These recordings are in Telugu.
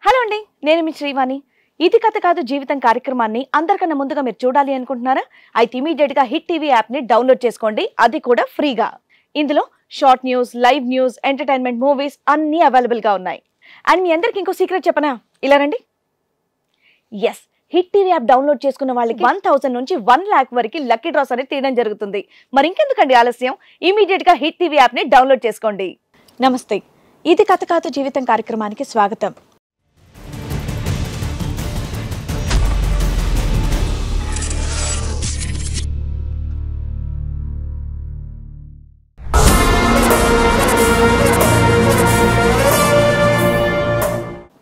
హలో అండి, నేను మీ శ్రీవాణి. ఇది కథ కాదు జీవితం కార్యక్రమాన్ని అందరికన్నా ముందుగా మీరు చూడాలి అనుకుంటున్నారా? అయితే ఇమీడియట్ గా హిట్ టీవీ యాప్ ని డౌన్లోడ్ చేసుకోండి, అది కూడా ఫ్రీగా. ఇందులో short news, live news, entertainment, movies అన్ని అవైలబుల్ గా ఉన్నాయి. అండ్ మీ అందరికి ఇంకో సీక్రెట్ చెప్పనా? ఇలా రండి. Yes, hit TV app download చేసుకున్న వాళ్ళకి 1000 నుంచి 1 lakh వరకు లక్కీ డ్రాస్ అనేది తీయడం జరుగుతుంది. మరి ఇంకెందుకండి ఆలస్యం, ఇమీడియట్ గా హిట్ టీవీ యాప్ ని డౌన్లోడ్ చేసుకోండి. నమస్తే, ఇది కథ కాదు జీవితం కార్యక్రమానికి స్వాగతం.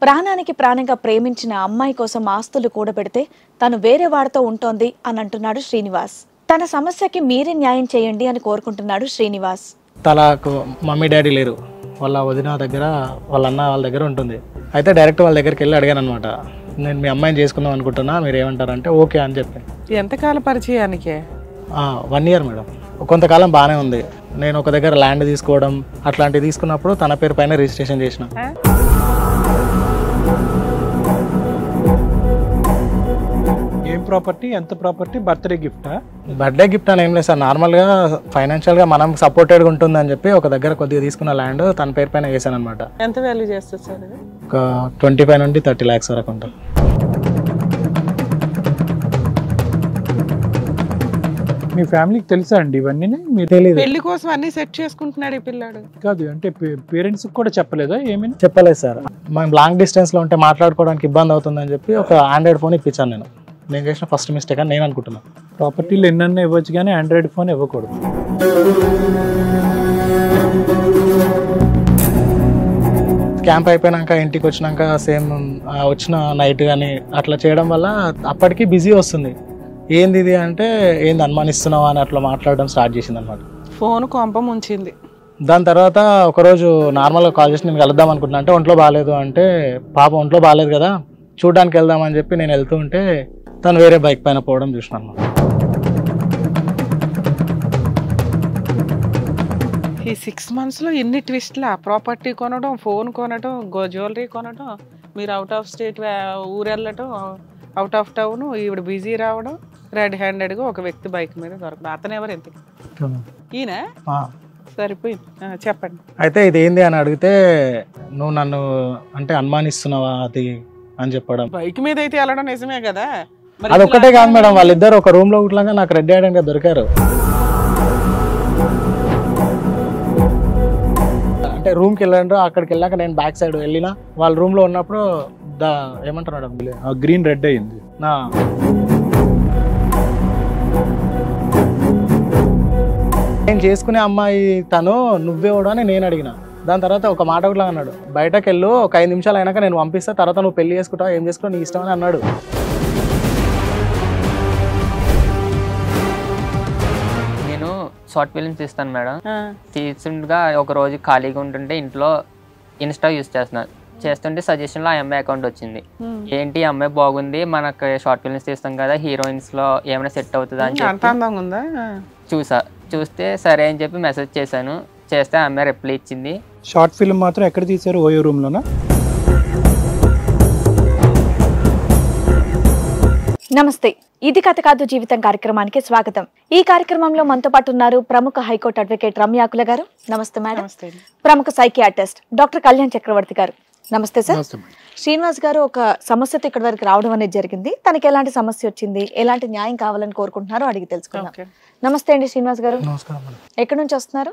ప్రాణానికి ప్రాణంగా ప్రేమించిన అమ్మాయి కోసం ఆస్తులు కూడబెడితే తను వేరే వాడితో ఉంటోంది అని అంటున్నాడు శ్రీనివాస్. తన సమస్యకి మీరే న్యాయం చేయండి అని కోరుకుంటున్నాడు శ్రీనివాస్. తనకు మమ్మీ డాడీ లేరు, వాళ్ళ వదిన దగ్గర వాళ్ళ అన్న వాళ్ళ దగ్గర ఉంటుంది. అయితే డైరెక్ట్ వాళ్ళ దగ్గరికి వెళ్ళి అడిగాను అనమాట, నేను మీ అమ్మాయిని చేసుకుందాం అనుకుంటున్నా, మీరు ఏమంటారంటే ఓకే అని చెప్పి. ఎంతకాల పరిచయానికి? 1 year మేడం. కొంతకాలం బాగానే ఉంది. నేను ఒక దగ్గర ల్యాండ్ తీసుకోవడం అట్లాంటివి తీసుకున్నప్పుడు తన పేరు పైన రిజిస్ట్రేషన్ చేసిన. ఏం ప్రాపర్టీ, ఎంత ప్రాపర్టీ? బర్త్డే గిఫ్టా? బర్త్డే గిఫ్ట్ అని ఏం లేదు సార్, నార్మల్గా ఫైనాన్షియల్గా మనం సపోర్టెడ్గా ఉంటుందని చెప్పి ఒక దగ్గర కొద్దిగా తీసుకున్న ల్యాండ్ తన పేరు పైన వేసాను అనమాట. ఎంత వాల్యూ చేస్తుంది సార్ ఇది? ఒక 25 నుండి 30 lakhs వరకు ఉంటుంది. మీ ఫ్యామిలీకి తెలుసా అండి ఇవన్నీ? మీరు తెలియదు. పెళ్లి కోసం అన్ని సెట్ చేసుకుంటున్నాడు ఈ పిల్లాడు. కాదు అంటే పేరెంట్స్ కూడా చెప్పలేదా ఏమైనా? చెప్పలేదు సార్, మనం లాంగ్ డిస్టెన్స్లో ఉంటే మాట్లాడుకోవడానికి ఇబ్బంది అవుతుందని చెప్పి ఒక ఆండ్రాయిడ్ ఫోన్ ఇప్పించాను. నేను చేసిన ఫస్ట్ మిస్టేక్ అని నేను అనుకుంటున్నాను. ప్రాపర్టీలు ఎన్నన్నా ఇవ్వచ్చు కానీ ఆండ్రాయిడ్ ఫోన్ ఇవ్వకూడదు. క్యాంప్ అయిపోయినాక ఇంటికి వచ్చినాక సేమ్ వచ్చిన నైట్ కానీ అట్లా చేయడం వల్ల అప్పటికి బిజీ వస్తుంది. ఏంది ఇది అంటే, ఏంది అనుమానిస్తున్నావా అని అట్లా మాట్లాడడం స్టార్ట్ చేసింది అనమాట. ఫోన్ కొంప ముంచింది. దాని తర్వాత ఒకరోజు నార్మల్గా కాల్ చేసి నేను కలుద్దాం అనుకుంటున్నా, అంటే ఒంట్లో బాగాలేదు అంటే, పాప ఒంట్లో బాగాలేదు కదా చూడడానికి వెళ్దామని చెప్పి నేను వెళ్తూ ఉంటే తను వేరే బైక్ పైన పోవడం చూసినాను అనమాట. ఈ 6 monthsలో ఎన్ని ట్విస్ట్లా? ప్రాపర్టీ కొనడం, ఫోన్ కొనడం, జ్యువెలరీ కొనడం, మీరు అవుట్ ఆఫ్ స్టేట్ ఊరు వెళ్ళటం, అవుట్ ఆఫ్ టౌన్, ఈవిడ బిజీ రావడం, రెడ్ హ్యాండెడ్గా ఒక వ్యక్తి బైక్ మీద దొరకడం. అతను ఎవరు? ఎంత ఈయన? సరిపోయింది, చెప్పండి. అయితే ఇది ఏంది అని అడిగితే, నువ్వు నన్ను అంటే అనుమానిస్తున్నావా అది అని చెప్పడం. బైక్ మీద అయితే వెళ్ళడం నిజమే కదా. అది ఒక్కటే కాదు మేడం, వాళ్ళిద్దరు ఒక రూమ్ లో ఇట్లాగా నాకు రెడ్ హ్యాండెడ్ గా దొరికారు. అంటే రూమ్ కి వెళ్ళండ్రు, అక్కడికి వెళ్ళాక నేను బ్యాక్ సైడ్ వెళ్ళిన వాళ్ళ రూమ్ లో ఉన్నప్పుడు ఏమంటారు మేడం, గ్రీన్ రెడ్ అయింది. నేను చేసుకునే అమ్మాయి తను నువ్వేవాడు అని నేను అడిగిన. దాని తర్వాత ఒక మాట ఒకలా అన్నాడు, బయటకు వెళ్ళు, ఒక 5 నిమిషాలు అయినాక నేను పంపిస్తా, తర్వాత నువ్వు పెళ్లి చేసుకుంటావు, ఏం చేసుకుంటావు నీ ఇష్టం అని అన్నాడు. నేను షార్ట్ ఫిల్మ్స్ తీస్తాను మేడం. తీసుగా ఒక రోజు ఖాళీగా ఉంటుంటే ఇంట్లో ఇన్స్టా యూజ్ చేస్తుంటే సజెషన్లో ఆ అమ్మాయి అకౌంట్ వచ్చింది. ఏంటి అమ్మాయి బాగుంది, మనకు షార్ట్ ఫిల్మ్స్ తీస్తాం కదా, హీరోయిన్స్లో ఏమైనా సెట్ అవుతుందా అని చెప్పి చూస్తే సరే అని చెప్పి మెసేజ్ చేశాను. చేస్తే ఆ అమ్మాయి రిప్లై ఇచ్చింది. షార్ట్ ఫిల్మ్ మాత్రం ఎక్కడ తీశారు? ఓయో రూమ్ లోనా? నమస్తే, ఇది కథ కాదు జీవితం కార్యక్రమానికి స్వాగతం. ఈ కార్యక్రమంలో మనతో పాటు ఉన్నారు ప్రముఖ హైకోర్టు అడ్వకేట్ రమ్యాకుల గారు. నమస్తే మేడం. ప్రముఖ సైకియాట్రిస్ట్ డాక్టర్ కళ్యాణ్ చక్రవర్తి గారు. నమస్తే సార్. శ్రీనివాస్ గారు ఒక సమస్యతో ఇక్కడ వరకు రావడం అనేది జరిగింది. తనకి ఎలాంటి సమస్య వచ్చింది, ఎలాంటి న్యాయం కావాలని కోరుకుంటున్నారో అడిగి తెలుసుకుందాం. నమస్తే అండి శ్రీనివాస్ గారు. నమస్కారం మేడం. ఎక్కడి నుంచి వస్తున్నారు?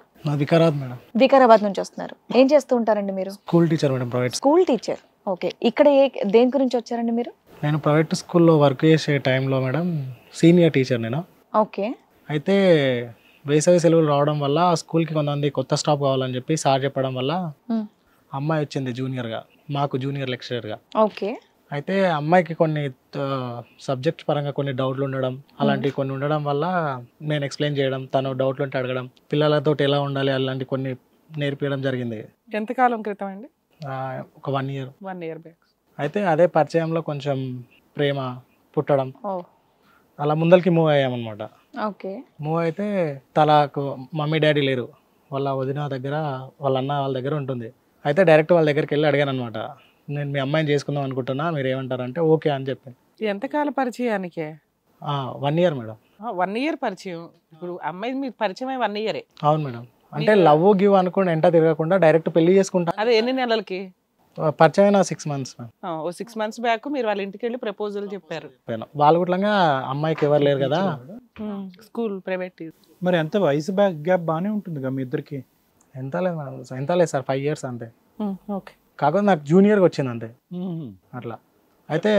వికారాబాద్ నుంచి వస్తున్నారు. ఏం చేస్తూ ఉంటారండి మీరు? School teacher madam, private school teacher. Okay, ఇక్కడ దేని గురించి వచ్చారండి మీరు? నేను ప్రైవేట్ స్కూల్లో వర్క్ చేసే టైంలో మేడం సీనియర్ టీచర్ నేను. ఓకే. అయితే వేసవి సెలవులు రావడం వల్ల స్కూల్కి కొంతమంది కొత్త స్టాఫ్ కావాలని చెప్పి సార్ చెప్పడం వల్ల అమ్మాయి వచ్చింది జూనియర్గా, మాకు జూనియర్ లెక్చరర్గా. ఓకే. అయితే అమ్మాయికి కొన్ని సబ్జెక్ట్ పరంగా కొన్ని డౌట్లు ఉండడం, అలాంటివి కొన్ని ఉండడం వల్ల నేను ఎక్స్ప్లెయిన్ చేయడం, తను డౌట్లు ఉంటే అడగడం, పిల్లలతో ఎలా ఉండాలి అలాంటి కొన్ని నేర్పించడం జరిగింది. ఎంతకాలం క్రితం అండి? ఒక 1 year. 1 year back. అయితే అదే పరిచయంలో కొంచెం ప్రేమ పుట్టడం, అలా ముందరికి మూవ్ అయ్యామన్నమాట. ఓకే. మూవ్ అయితే తనకు మమ్మీ డాడీ లేరు, వాళ్ళ వదిన దగ్గర వాళ్ళ అన్న వాళ్ళ దగ్గర ఉంటుంది. అయితే డైరెక్ట్ వాళ్ళ దగ్గరికి వెళ్ళి అడిగాను అనమాట, నేను మీ అమ్మాయిని చేసుకుందాం అనుకుంటున్నా, మీరు ఏమంటారంటే ఓకే అని చెప్పాను. ఎంతకాల పరిచయానికే? 1 year మేడం. 1 year పరిచయం. ఇప్పుడు అమ్మాయి మీకు పరిచయం 1 year. అవును మేడం. అంటే లవ్ గివ్ అనుకుని ఎంట తిరగకుండా డైరెక్ట్ పెళ్లి చేసుకుంటా. అదే ఎన్ని నెలలకి పరిచయం 6 months మేడం. ఓ 6 months బ్యాక్ మీరు వాళ్ళ ఇంటికి వెళ్ళి ప్రపోజల్ చెప్పారు. వాళ్ళు కూడా అమ్మాయికి ఎవరు లేరు కదా, స్కూల్ ప్రైవేట్. మరి ఎంత వయసు గ్యాప్ బాగానే ఉంటుంది కదా మీ ఇద్దరికి? ఎంత లేదు మేడం, ఎంత లేదు సార్, 5 years అంతే. ఓకే. కాకపోతే నాకు జూనియర్గా వచ్చింది అంతే. అట్లా అయితే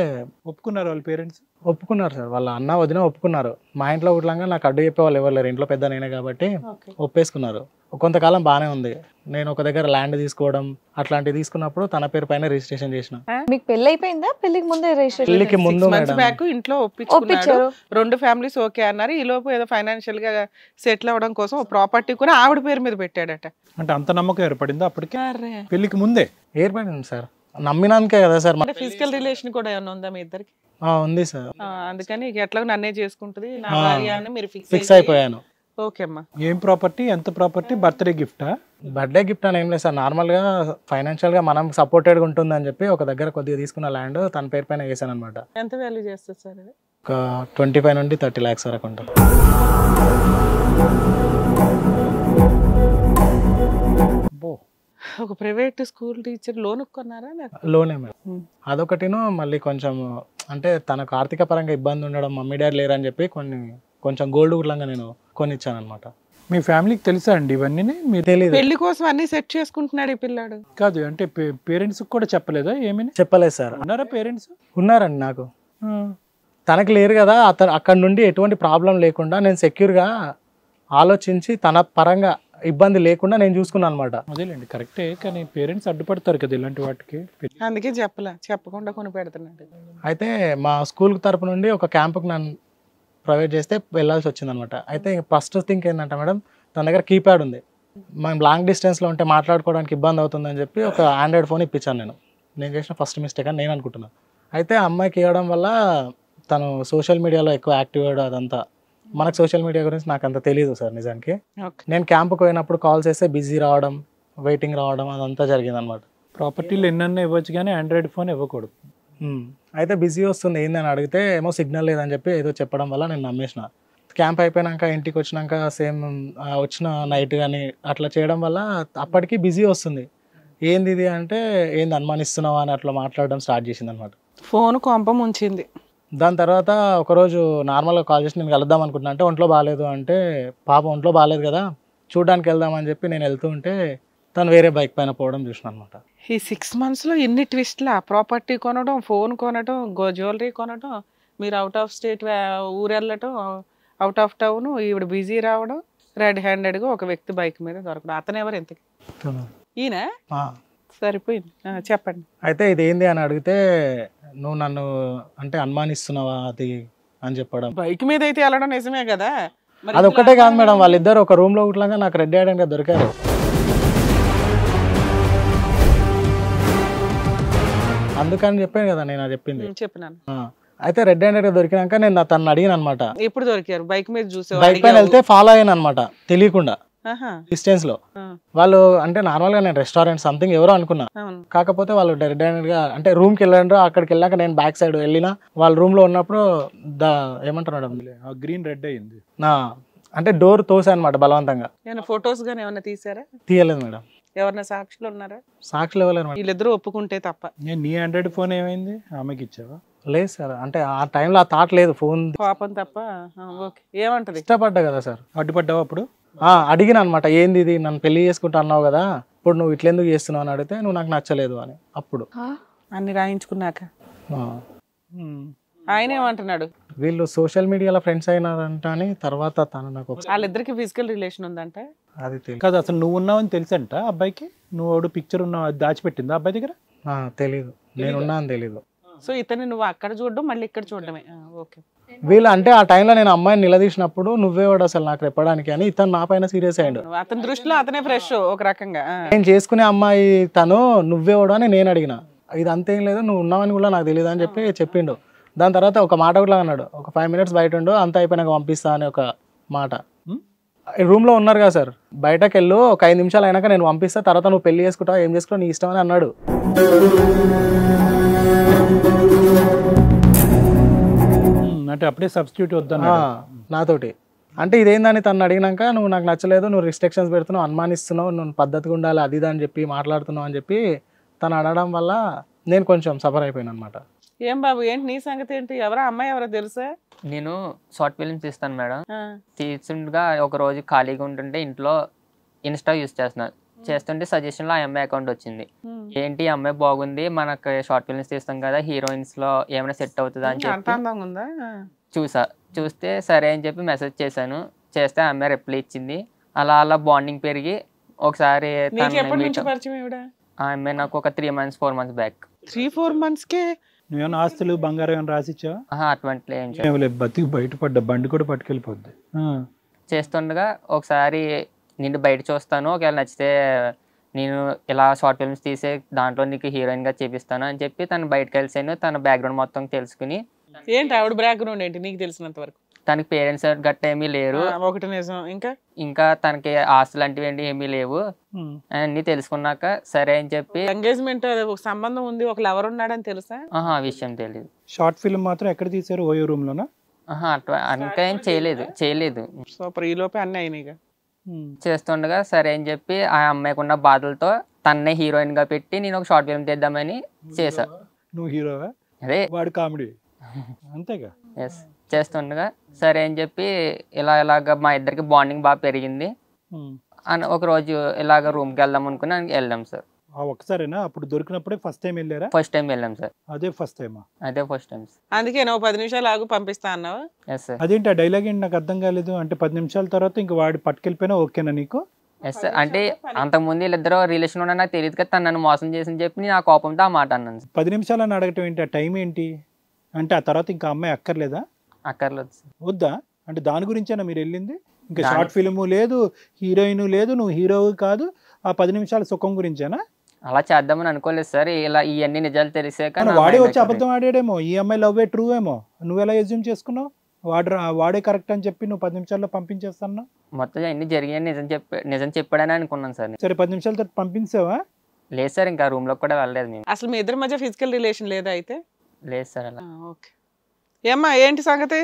ఒప్పుకున్నారు వాళ్ళ పేరెంట్స్? ఒప్పుకున్నారు సార్, వాళ్ళ అన్న వదిన ఒప్పుకున్నారు. మా ఇంట్లో ఉట్లంగా నాకు అడ్డు చెప్పేవాళ్ళు ఎవరు లేరు, ఇంట్లో పెద్ద నేనే కాబట్టి ఒప్పేసుకున్నారు. కొంతకాలం బాగానే ఉంది. నేను ఒక దగ్గర ల్యాండ్ తీసుకోవడం అట్లాంటివి తీసుకున్నప్పుడు తన పేరు పైన రిజిస్ట్రేషన్ చేసిన. మీకు పెళ్లి అయిపోయిందా? పెళ్లికి ముందే రిజిస్ట్రేషన్? పెళ్లికి ముందు మేడం. బ్యాక్ ఇంట్లో ఒప్పించారు, 2 families ఓకే అన్నారు. ఈ లోపు ఏదో ఫైనాన్షియల్ గా సెటిల్ అవ్వడం కోసం ప్రాపర్టీ కూడా ఆవిడ పేరు మీద పెట్టాడట. అంటే అంత నమ్మకం ఏర్పడిందా అప్పటికే పెళ్లికి ముందే? ఏర్పడింది సార్, నమ్మినానికే కదా సార్. ఫిజికల్ రిలేషన్ కూడా ఏమైనా ఉందా మీ ఇద్దరికి? ఉంది సార్. అందుకని ఎట్లా నన్నే చేసుకుంటుంది నా భార్య అని మీరు ఫిక్స్ అయిపోయాను. ఓకే అమ్మా. ఏం ప్రాపర్టీ, ఎంత ప్రాపర్టీ? బర్త్డే గిఫ్టా? బర్త్డే గిఫ్ట్ అని ఏం లేదు సార్, నార్మల్గా ఫైనాన్షియల్గా మనం సపోర్టెడ్గా ఉంటుందని చెప్పి ఒక దగ్గర కొద్దిగా తీసుకున్న ల్యాండ్ తన పేరు పైన వేసాను అనమాట. ఎంత వాల్యూ చేస్తుంది సార్? ఒక 25 నుండి 30 lakhs వరకు ఉంటుంది. ఒక ప్రైవేట్ స్కూల్ టీచర్ లోన్ కొన్నారా? లోనే మేడం. అదొకటిను మళ్ళీ కొంచెం అంటే తనకు ఆర్థిక పరంగా ఇబ్బంది ఉండడం, మమ్మీ డాడీ లేరని చెప్పి కొంచెం గోల్డ్ గుడ్లంగా నేను కొనిచ్చాను అనమాట. మీ ఫ్యామిలీకి తెలుసా అండి ఇవన్నీ? మీరు తెలియదు. పెళ్లి కోసం అన్ని సెట్ చేసుకుంటున్నాడు ఈ పిల్లాడు. కాదు అంటే పేరెంట్స్ కూడా చెప్పలేదా? ఏమని చెప్పలేదు సార్. ఉన్నారా పేరెంట్స్? ఉన్నారండి. నాకు తనకు లేరు కదా, అక్కడ నుండి ఎటువంటి ప్రాబ్లం లేకుండా నేను సెక్యూర్గా ఆలోచించి తన పరంగా ఇబ్బంది లేకుండా నేను చూసుకున్నాను అనమాట. అదేలేండి, కరెక్టే. కానీ పేరెంట్స్ అడ్డుపడతారు కదా ఇలాంటి వాటికి. అందుకే చెప్పకుండా కొని పెడుతున్నాడు. అయితే మా స్కూల్ తరపు నుండి ఒక క్యాంపుకి నన్ను ప్రొవైడ్ చేస్తే వెళ్ళాల్సి వచ్చింది అనమాట. అయితే ఫస్ట్ థింగ్ ఏంటంటే మేడం, తన దగ్గర కీప్యాడ్ ఉంది. మనం లాంగ్ డిస్టెన్స్లో ఉంటే మాట్లాడుకోవడానికి ఇబ్బంది అవుతుందని చెప్పి ఒక ఆండ్రాయిడ్ ఫోన్ ఇప్పించాను. నేను చేసిన ఫస్ట్ మిస్టేక్ అని నేను అనుకుంటున్నాను. అయితే అమ్మాయికి ఇవ్వడం వల్ల తను సోషల్ మీడియాలో ఎక్కువ యాక్టివ్ అవ్వడం, అదంతా మనకు సోషల్ మీడియా గురించి నాకు అంత తెలియదు సార్ నిజానికి. నేను క్యాంపుకి పోయినప్పుడు కాల్ చేస్తే బిజీ రావడం, వెయిటింగ్ రావడం, అదంతా జరిగింది అనమాట. ప్రాపర్టీలు ఎన్నన్నా ఇవ్వచ్చు కానీ ఆండ్రాయిడ్ ఫోన్ ఇవ్వకూడదు. అయితే బిజీ వస్తుంది ఏందని అడిగితే ఏమో సిగ్నల్ లేదని చెప్పి ఏదో చెప్పడం వల్ల నేను నమ్మేసిన. క్యాంప్ అయిపోయినాక ఇంటికి వచ్చినాక సేమ్ వచ్చిన నైట్ కానీ అట్లా చేయడం వల్ల అప్పటికి బిజీ వస్తుంది. ఏంది ఇది అంటే ఏంది అనుమానిస్తున్నావా అని అట్లా మాట్లాడడం స్టార్ట్ చేసింది అనమాట. ఫోన్ కొంపం ఉంచింది. దాని తర్వాత ఒకరోజు నార్మల్గా కాల్ చేసి నేను కలుద్దాం అనుకుంటున్నా, అంటే ఒంట్లో బాగాలేదు అంటే, పాప ఒంట్లో బాగాలేదు కదా చూడడానికి వెళ్దామని చెప్పి నేను వెళ్తూ ఉంటే తను వేరే బైక్ పైన పోవడం చూసిన అనమాట. ఈ 6 monthsలో ఎన్ని ట్విస్ట్లా! ప్రాపర్టీ కొనడం, ఫోన్ కొనడం, జ్యువెలరీ కొనడం, మీరు అవుట్ ఆఫ్ స్టేట్ ఊరు వెళ్ళటం, అవుట్ ఆఫ్ టౌన్, ఈవిడ బిజీ రావడం, రెడ్ హ్యాండెడ్గా ఒక వ్యక్తి బైక్ మీద దొరకడం. అతను ఎవరు ఇంతకి? ఈయన? సరిపోయింది, చెప్పండి. అయితే ఇది ఏంది అని అడిగితే నువ్వు నన్ను అంటే అనుమానిస్తున్నావా అది అని చెప్పడం. బైక్ మీద అయితే వెళ్ళడం నిజమే కదా. అది ఒక్కటే కాదు మేడం, వాళ్ళిద్దరు ఒక రూమ్ లో ఇట్లాగా నాకు రెడ్ హ్యాండెడ్ గా దొరికారు. అందుకని చెప్పాను కదా నేను అది చెప్పింది. చెప్పినాను. అయితే రెడ్ హ్యాండెడ్ గా దొరికినాక నేను తను అడిగిన అనమాట. ఎప్పుడు దొరికారు? బైక్ మీద చూసే బైక్ పైన వెళ్తే ఫాలో అయ్యాను అనమాట తెలియకుండా డిస్టెన్స్ లో. వాళ్ళు అంటే నార్మల్ గా నేను రెస్టారెంట్ సంథింగ్ ఎవరో అనుకున్నా, కాకపోతే వాళ్ళు రెడ్ హ్యాండెడ్ గా అంటే రూమ్ కి వెళ్ళండ్రు. అక్కడికి వెళ్ళాక నేను బ్యాక్ సైడ్ వెళ్ళినా వాళ్ళ రూమ్ లో ఉన్నప్పుడు ఏమంటారు గ్రీన్ రెడ్ అయింది. అంటే డోర్ తోసా అనమాట బలవంతంగా. ఫొటోస్ గానీ ఏమన్నా తీసారా? తీయలేదు మేడం. ఎవరన్నా సాక్షులు ఉన్నారా? సాక్షులు ఎవరు? వీళ్ళిద్దరూ ఒప్పుకుంటే తప్ప. నీ ఆండ్రాయిడ్ ఫోన్ ఏమైంది? ఆమెకి ఇచ్చావా? లేదు సార్, అంటే ఆ టైంలో ఆ థాట్ లేదు, ఫోన్ పాపం తప్ప. ఓకే, ఏమంటది? ఇష్టపడ్డా కదా సార్. అడ్డుపడ్డావు అప్పుడు? అడిగిన అనమాట, ఏంది ఇది నన్ను పెళ్లి చేసుకుంటా అన్నావు కదా, ఇప్పుడు నువ్వు ఇట్లెందుకు చేస్తున్నావు అని అడిగితే నువ్వు నాకు నచ్చలేదు అని. అప్పుడు అన్ని రాయించుకున్నాక ఆయన ఏమంటున్నాడు? వీళ్ళు సోషల్ మీడియాలో ఫ్రెండ్స్ అయినారంట అని. తర్వాత తను నాకు వాళ్ళిద్దరికి ఫిజికల్ రిలేషన్ ఉందంట. అది తెలియదు. కాదు, అసలు నువ్వు ఉన్నావని తెలుసంట అబ్బాయికి. నువ్వు పిక్చర్ ఉన్నావు, అది దాచిపెట్టిందా అబ్బాయి దగ్గర? తెలీదు, నేనున్నా అని తెలీదు. సో ఇతన్ని నువ్వు అక్కడ చూడడం మళ్ళీ ఇక్కడ చూడడమే. ఓకే. వీళ్ళు అంటే ఆ టైంలో నేను అమ్మాయిని నిలదీసినప్పుడు నువ్వేవాడు అసలు నాకు చెప్పడానికి అని ఇతను నా పైన సీరియస్ అయ్యాడు. అతని దృష్టిలో అతనే ఫ్రెష్ ఒక రకంగా. నేను చేసుకునే అమ్మాయి తను, నువ్వేవాడు అని నేను అడిగిన. ఇది అంతేం లేదు, నువ్వు ఉన్నావని కూడా నాకు తెలియదు అని చెప్పి చెప్పిండు. దాని తర్వాత ఒక మాట కూడా అన్నాడు, ఒక 5 minutes బయట ఉండు, అంతా అయిపోయినాక పంపిస్తా అని ఒక మాట. రూమ్లో ఉన్నారు కదా సార్, బయటకు వెళ్ళు, ఒక 5 నిమిషాలు అయినాక నేను పంపిస్తా, తర్వాత నువ్వు పెళ్లి చేసుకుంటావు, ఏం చేసుకుంటావు నీ ఇష్టం అని అన్నాడు. అంటే అప్పుడే సబ్స్టిట్యూట్ వద్దన్నా నాతోటి. అంటే ఇదేందని తను అడిగినాక, నువ్వు నాకు నచ్చలేదు, నువ్వు రిస్ట్రిక్షన్స్ పెడుతున్నావు, అనుమానిస్తున్నావు, నువ్వు పద్ధతిగా ఉండాలి అది ఇది అని చెప్పి మాట్లాడుతున్నావు అని చెప్పి తను అడగడం వల్ల నేను కొంచెం సఫర్ అయిపోయాను అనమాట. ఏం బాబు ఏంటి నీ సంగతి ఏంటి? ఎవరా అమ్మాయి ఎవరో తెలుసా? నేను షార్ట్ ఫిల్మ్స్ తీస్తాను మేడం. తీస్తుండగా ఒక రోజు ఖాళీగా ఉంటుంటే ఇంట్లో ఇన్స్టా యూస్ చేస్తుంటే సజెషన్లో ఆ అమ్మాయి అకౌంట్ వచ్చింది. ఏంటి ఈ అమ్మాయి బాగుంది, మనకు షార్ట్ ఫిల్మ్స్ తీస్తాం కదా, హీరోయిన్స్ లో ఏమైనా సెట్ అవుతుందా అని చెప్పి చూస్తే సరే అని చెప్పి మెసేజ్ చేశాను. చేస్తే ఆ అమ్మాయి రిప్లై ఇచ్చింది. అలా అలా బాండింగ్ పెరిగి ఒకసారి ఆ అమ్మాయి నాకు ఒక 3 months 4 months బ్యాక్. 3-4 monthsకే నువ్వేమైనా ఆస్తులు బంగారం ఏమైనా రాసిచ్చావా? అటువంటి బతికి బయటపడ్డా, బండి కూడా పట్టుకెళ్ళిపోద్ది. చేస్తుండగా ఒకసారి నిన్ను బయట చూస్తాను, ఒకవేళ నచ్చితే నేను ఇలా షార్ట్ ఫిల్మ్స్ తీసే దాంట్లో నీకు హీరోయిన్ గా చేపిస్తాను అని చెప్పి తను బయటకు కలిసాను. తన బ్యాక్గ్రౌండ్ మొత్తం తెలుసుకుని. ఏంటి ఆవిడ బ్యాక్గ్రౌండ్ ఏంటి నీకు తెలిసినంత వరకు? తనకి పేరెంట్స్ గట్ట ఏమీ లేరు, ఒకటి నిజం. ఇంకా తనకి ఆస్తులు లాంటివి ఏమీ లేవు. అన్ని తెలుసుకున్నాక సరే అని చెప్పి ఎంగేజ్మెంట్ సంబంధం ఉంది, ఒక లవర్ ఉన్నాడని తెలుసా? ఆ విషయం తెలియదు. షార్ట్ ఫిల్మ్ మాత్రం ఎక్కడ తీసారు? ఓయో రూమ్ లోనా? అట్లా ఇంకా ఏం చేయలేదు. సూపర్. ఈ లోపే అన్నీ అయినాయిగా. చేస్తుండగా సరే అని చెప్పి ఆ అమ్మాయికి ఉన్న బాధలతో తన్నే హీరోయిన్ గా పెట్టి నేను ఒక షార్ట్ ఫిల్మ్ తీద్దామని చేసా. నువ్వు హీరోవా? అదే వాడు కామెడీ అంతేగా. ఎస్. చేస్తుండగా సరే అని చెప్పి ఇలాగ మా ఇద్దరికి బాండింగ్ బాగా పెరిగింది. ఒక రోజు ఇలాగ రూమ్కి వెళ్దాం అనుకుని వెళ్ళాం సార్. ఒకసారేనా? అప్పుడు దొరికినప్పుడే ఫస్ట్ టైం వెళ్ళారా? ఫస్ట్ టైం వెళ్ళాం సార్. అదే ఫస్ట్ టైమా? అదే ఫస్ట్ టైం. అందుకే నువ్వు 10 నిమిషాలు ఆగు పంపిస్తా అన్నావా? Yes sir. అదేంటి ఆ డైలాగ్ ఏంటి నాకు అర్థం కాలేదు. అంటే 10 నిమిషాల తర్వాత ఇంక వాడు పట్టుకెళ్ళిపోయినా ఓకేనా నీకు? Yes sir. అంటే అంతకుముందు వీళ్ళిద్దరు రిలేషన్ ఉన్నా నాకు తెలియదు కదా, తను నన్ను మోసం చేసి చెప్పి నేను ఆ కోపంతో ఆ మాట అన్నాను. 10 నిమిషాలు అని అడగటం ఏంటి? ఆ టైం ఏంటి? అంటే ఆ తర్వాత ఇంకా అమ్మాయి అక్కర్లేదా? అక్కర్లేదు. వద్దా? అంటే దాని గురించేనా మీరు వెళ్ళింది? ఇంకా షార్ట్ ఫిల్మ్ లేదు, హీరోయిన్ లేదు, నువ్వు హీరో కాదు, ఆ 10 నిమిషాల సుఖం గురించేనా? అలా చేద్దామని అనుకోలేదు సార్. ఇలా ఇవన్నీ నిజాలు తెలిసాక వాడే వచ్చి అబద్ధం ఆడాడేమో, ఈ అమ్మాయి లవ్ ట్రూ ఏమో, నువ్వు ఎలా ఎజ్యూమ్ చేసుకున్నావు? వాడే కరెక్ట్ అని చెప్పి నువ్వు 10 నిమిషాల్లో పంపించేస్తాను. మొత్తం అన్ని జరిగాయని నిజం చెప్పాడని అనుకున్నాను సార్. సరే 10 నిమిషాల తర్వాత పంపించావా? లేదు సార్, ఇంకా రూమ్ లో కూడా వెళ్ళలేదు మేము. అసలు మీ ఇద్దరి మధ్య ఫిజికల్ రిలేషన్ లేదా అయితే? లేదు సార్. అలా ఓకే. ఏమ్మా ఏంటి సంగతి?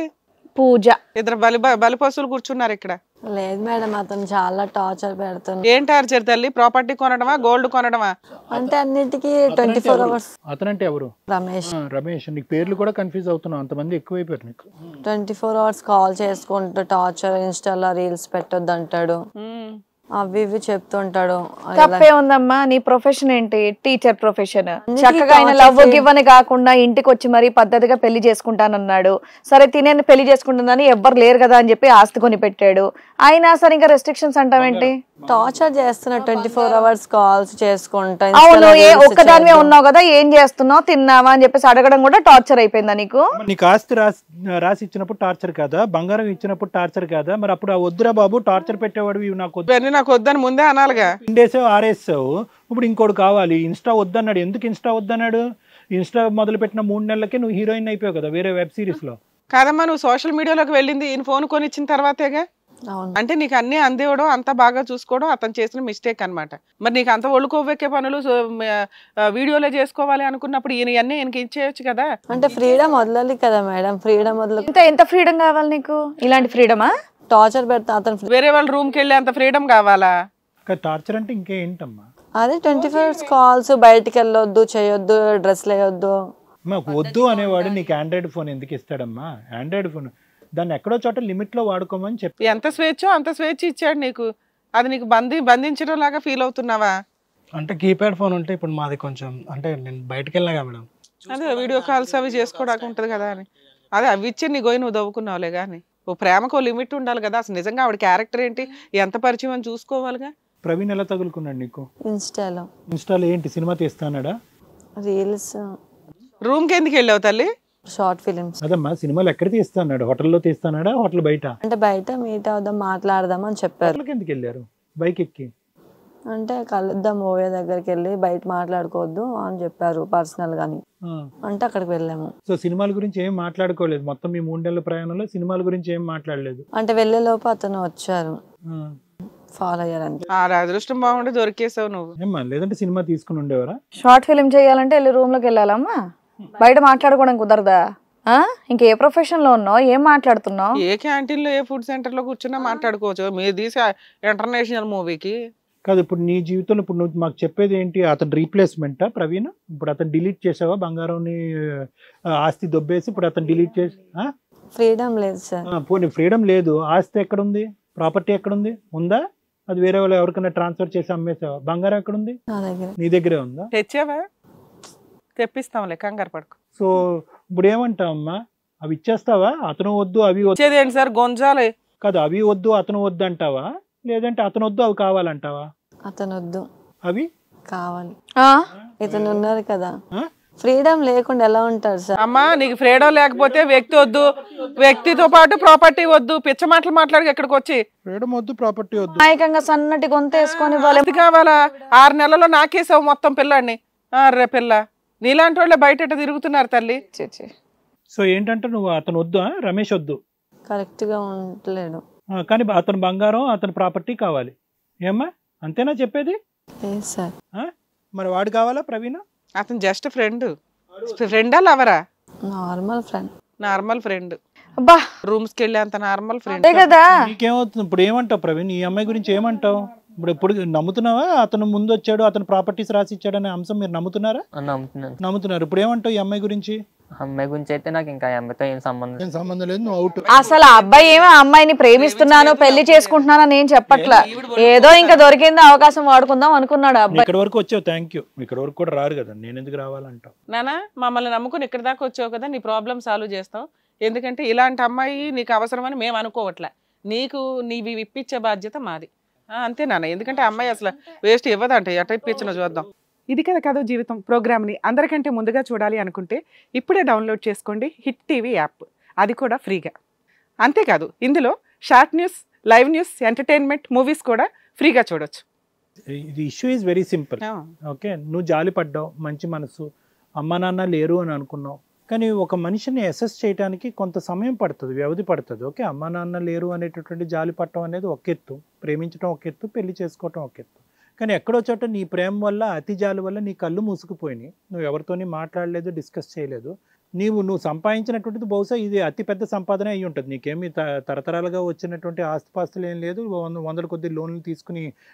పూజ ఇద్దరు బలిపశువులు కూర్చున్నారు ఇక్కడ. లేదు మేడం, అతను చాలా టార్చర్ పెడుతున్నాడు. ఏం టార్చర్ తల్లి? ప్రాపర్టీ కొనడమా, గోల్డ్ కొనడమా? అంటే అన్నిటికీ 24 hours. అతనంటే ఎవరు? రమేష్. రమేష్. నీకు పేర్లు కూడా కన్ఫ్యూజ్ అవుతున్నావు, అంతమంది ఎక్కువైపోయారు నీకు. 24 hours కాల్ చేసుకుంటూ టార్చర్, ఇన్స్టాలో రీల్స్ పెట్టొద్దు అంటాడు, అవి ఇవి చెప్తుంటాడు. తప్పే ఉందమ్మా, నీ ప్రొఫెషన్ ఏంటి? Teacher profession. చక్కగా ఆయన లవ్ గివ్వని కాకుండా ఇంటికి వచ్చి మరీ పద్ధతిగా పెళ్లి చేసుకుంటానన్నాడు. సరే తినేది పెళ్లి చేసుకుంటుందని ఎవ్వరు లేరు కదా అని చెప్పి ఆస్తి కొని పెట్టాడు. అయినా సరే ఇంకా రెస్ట్రిక్షన్స్ అంటావేంటి? టార్చర్ చేస్తున్నా, 24 hours కాల్స్ చేసుకుంటా. అవును, ఒక్కదానివే ఉన్నావు కదా, ఏం చేస్తున్నావు, తిన్నావా అని చెప్పేసి అడగడం కూడా టార్చర్ అయిపోయిందా నీకు? నీకు ఆస్తి రాసి ఇచ్చినప్పుడు టార్చర్ కాదా? బంగారం ఇచ్చినప్పుడు టార్చర్ కాదా? మరి అప్పుడు ఆ వద్దురా బాబు టార్చర్ పెట్టేవాడు, నాకు వద్దని ముందే అనాలిగా. ఇండేసావు, ఆరేసావు, ఇప్పుడు ఇంకోటి కావాలి. ఇన్స్టా వద్దన్నాడు. ఎందుకు ఇన్స్టా వద్దన్నాడు? ఇన్స్టా మొదలు పెట్టిన 3 నెలలకే నువ్వు హీరోయిన్ అయిపోయావు కదా వేరే వెబ్ సిరీస్ లో. కాదమ్మా, నువ్వు సోషల్ మీడియాలోకి వెళ్ళింది ఈయన ఫోన్ కొనిచ్చిన తర్వాతేగా. అంటే నీకు అన్ని అందేవడం, అంత బాగా చూసుకోవడం అతను చేసిన మిస్టేక్ అన్నమాట. మరి నీకు అంత ఒళ్ళు కొవ్వెక్కే పనులు వీడియోలో చేసుకోవాలి అనుకున్నప్పుడు ఈయన ఈయనకి ఇచ్చేయచ్చు కదా. అంటే ఫ్రీడమ్ వదలాలి కదా మేడం. ఫ్రీడమ్ వదల ఎంత ఫ్రీడమ్ కావాలి నీకు? ఇలాంటి ఫ్రీడమా? టార్చర్ పెడతా అతను. వేరే వాళ్ళ రూమ్ కి వెళ్ళి అంత ఫ్రీడమ్ కావాలా? టార్చర్ అంటే ఇంకేంటమ్మా? అదే 24 hours కాల్స్, బయటికి వెళ్ళొద్దు, చేయొద్దు, డ్రెస్లు వేయొద్దు. మాకు వద్దు అనేవాడు నీకు ఆండ్రాయిడ్ ఫోన్ ఎందుకు ఇస్తాడమ్మా? ఆండ్రాయిడ్ ఫోన్ దాన్ని ఎక్కడో చోట లిమిట్ లో వాడుకోమని చెప్పి ఎంత స్వేచ్ఛో అంత స్వేచ్ఛ ఇచ్చాడు నీకు. అది నీకు బంధించడం లాగా ఫీల్ అవుతున్నావా? అంటే కీప్యాడ్ ఫోన్ ఉంటే ఇప్పుడు మాది కొంచెం, అంటే నేను బయటకు వెళ్ళినా మేడం, అదే వీడియో కాల్స్ అవి చేసుకోవడానికి ఉంటది కదా అని. అదే అవి ఇచ్చి నీ గోయి నువ్వు దవ్వుకున్నావులే కానీ ఓ ప్రేమకు లిమిట్ ఉండాలి కదా. అసలు నిజంగా ఆవిడ క్యారెక్టర్ ఏంటి, ఎంత పరిచయం అని చూసుకోవాలిగా. ప్రవీణ్ ఎలా తగులుకున్నాడు నీకు? ఇన్స్టాలో ఏంటి సినిమా తీస్తానాడా? రీల్స్. రూమ్ కి ఎందుకు వెళ్ళావు తల్లి? Short films. అదమ్మా, సినిమాలు ఎక్కడ తీస్తాడు? హోటల్లో తీస్తానాడా, హోటల్ బయట? అంటే బయట మీట్ అవుదాం, మాట్లాడదాం అని చెప్పారు. ఎందుకు వెళ్ళారు బైక్ ఎక్కి? అంటే కలుద్దాం, ఓవే దగ్గరికి వెళ్ళి బయట మాట్లాడుకోవద్దు అని చెప్పారు పర్సనల్ గాని. అంటే అక్కడికి వెళ్ళాము. సో సినిమాల గురించి ఏం మాట్లాడుకోలేదు మొత్తం మీ 3 నెలల ప్రయాణంలో? సినిమాల గురించి ఏం మాట్లాడలేదు? అంటే వెళ్ళే లోపు అతను వచ్చారు. ఫాలో అయ్యారంతే. ఆ అదృష్టం బాగుండి దొరికేసావు నువ్వు. ఏమ్మా లేదంటే సినిమా తీసుకుని ఉండేవారా? షార్ట్ ఫిల్మ్ చేయాలంటే వెళ్ళి రూమ్ లోకి వెళ్ళాలమ్మా, బయట మాట్లాడుకోవడం కుదరదా? ఇంకే ప్రొఫెషన్ లో ఉన్నావు, ఏం మాట్లాడుతున్నావు? ఏ క్యాంటీన్ లో ఏ ఫుడ్ సెంటర్ లో కూర్చున్నా మాట్లాడుకోవచ్చు. మీరు తీసే ఇంటర్నేషనల్ మూవీకి కాదు, ఇప్పుడు నీ జీవితంలో ఇప్పుడు నువ్వు మాకు చెప్పేది ఏంటి? అతను రీప్లేస్మెంటా ప్రవీణ్? ఇప్పుడు అతను డిలీట్ చేసావా బంగారంని, ఆస్తి దొబ్బేసి ఇప్పుడు అతను డిలీట్ చేసి? ఫ్రీడమ్ లేదు సార్. పోనీ ఫ్రీడమ్ లేదు, ఆస్తి ఎక్కడుంది? ప్రాపర్టీ ఎక్కడుంది? ఉందా? అది వేరే వాళ్ళు ఎవరికైనా ట్రాన్స్ఫర్ చేసి అమ్మేసావా? బంగారం ఎక్కడుంది? నా దగ్గర. నీ దగ్గరే ఉందా? తెచ్చావా? తెప్పిస్తాంలే, కంగారు పడుకో. సో ఇప్పుడు ఏమంటావు అమ్మా? అవి ఇచ్చేస్తావా? అతను వద్దు అవి వద్దు వచ్చేది ఏంటి సార్, గొంజాలే కాదు, అవి వద్దు అతను వద్దు అంటావా? లేదంటే అతను వద్దు అవి కావాలంటావా? అతను వద్దు అవి కావాలి. ఇతను ఉన్నారు కదా, ఫ్రీడమ్ లేకుండా ఎలా ఉంటారు సార్? అమ్మా నీకు ఫ్రీడమ్ లేకపోతే వ్యక్తి వద్దు, వ్యక్తితో పాటు ప్రాపర్టీ వద్దు. పిచ్చ మాటలు మాట్లాడి ఇక్కడికి వచ్చి ఫ్రీడమ్ వద్దు, ప్రాపర్టీ వద్దు, నాయకంగా సన్నటి గొంతేసుకొని అది కావాలా? 6 నెలల్లో నాకేసావు మొత్తం పిల్లాడిని. రే పిల్ల, నీలాంటి వాళ్ళే బయట తిరుగుతున్నారు తల్లి. సో ఏంటంటే నువ్వు అతను వద్దు, రమేష్ వద్దు, కరెక్ట్ గా ఉండలేడు. కానీ అతను బంగారం అతని ప్రాపర్టీ కావాలి. ఏమ్మా అంతేనా చెప్పేది? లేదు సార్. మరి వాడు కావాలా ప్రవీణ్? అతను జస్ట్ ఫ్రెండ్. ఫ్రెండా లవరా? Normal friend. Normal friend. అబ్బా రూమ్స్కి వెళ్ళే అంత నార్మల్ ఫ్రెండ్ అదే కదా. నీకేమవుతుంది ఇప్పుడు? ఏమంటావు ప్రవీణ్? ఈ అమ్మాయి గురించి ఏమంటావు? ఇప్పుడు నమ్ముతున్నావా? అతను ముందు వచ్చాడు, అతను ప్రాపర్టీస్ రాసి ఇచ్చాడు అనే అంశం మీరు నమ్ముతున్నారా? నమ్ముతున్నారు. ఇప్పుడు ఏమంటావు ఈ అమ్మాయి గురించి? అమ్మాయి గురించి అయితే నాకు ఇంకా అమ్మాయితో ఏం సంబంధం లేదు, నువ్వు అవుట్. అసలు ఆ అబ్బాయి ఏమో అమ్మాయిని ప్రేమిస్తున్నాను పెళ్లి చేసుకుంటున్నాను అని ఏం చెప్పట్లా, ఏదో ఇంకా దొరికింది అవకాశం వాడుకుందాం అనుకున్నాడు అబ్బాయి. ఇక్కడ వరకు వచ్చావు, థ్యాంక్ యూ. ఇక్కడ వరకు కూడా రారు కదా, నేను ఎందుకు రావాలంటావు? నానా మమ్మల్ని నమ్ముకుని ఇక్కడ దాకా వచ్చావు కదా, నీ ప్రాబ్లమ్ సాల్వ్ చేస్తాం. ఎందుకంటే ఇలాంటి అమ్మాయి నీకు అవసరమని మేము అనుకోవట్లే. నీకు నీవి ఇప్పించే బాధ్యత మాది, అంతే నాన్న. ఎందుకంటే అమ్మాయి అసలు వేస్ట్ ఇవ్వదంటే ఎట ఇప్పించిన చూద్దాం. ఇది కదా కథ జీవితం ప్రోగ్రామ్ని అందరికంటే ముందుగా చూడాలి అనుకుంటే ఇప్పుడే డౌన్లోడ్ చేసుకోండి హిట్ టీవీ యాప్, అది కూడా ఫ్రీగా. అంతేకాదు ఇందులో short news, live news, entertainment, movies కూడా ఫ్రీగా చూడొచ్చు. ఇది issue is very simple. Okay, నువ్వు జాలి పడ్డావు, మంచి మనసు, అమ్మ నాన్న లేరు అని అనుకున్నావు. కానీ ఒక మనిషిని అసెస్ చేయడానికి కొంత సమయం పడుతుంది, వ్యవధి పడుతుంది. ఓకే, అమ్మ నాన్న లేరు అనేటటువంటి జాలి పట్టడం అనేది ఒక ఎత్తు, ప్రేమించడం ఒక ఎత్తు, పెళ్లి చేసుకోవటం ఒక ఎత్తు. కానీ ఎక్కడో చోట నీ ప్రేమ వల్ల, అతి జాలి వల్ల నీ కళ్ళు మూసుకుపోయినాయి. నువ్వు ఎవరితోని మాట్లాడలేదు, డిస్కస్ చేయలేదు. నువ్వు సంపాదించినటువంటిది బహుశా ఇది అతిపెద్ద సంపాదన అయ్యి ఉంటుంది. నీకేమి తరతరాలుగా వచ్చినటువంటి ఆస్తిపాస్తులు ఏం లేదు, వందల కొద్ది లోన్లు తీసుకుని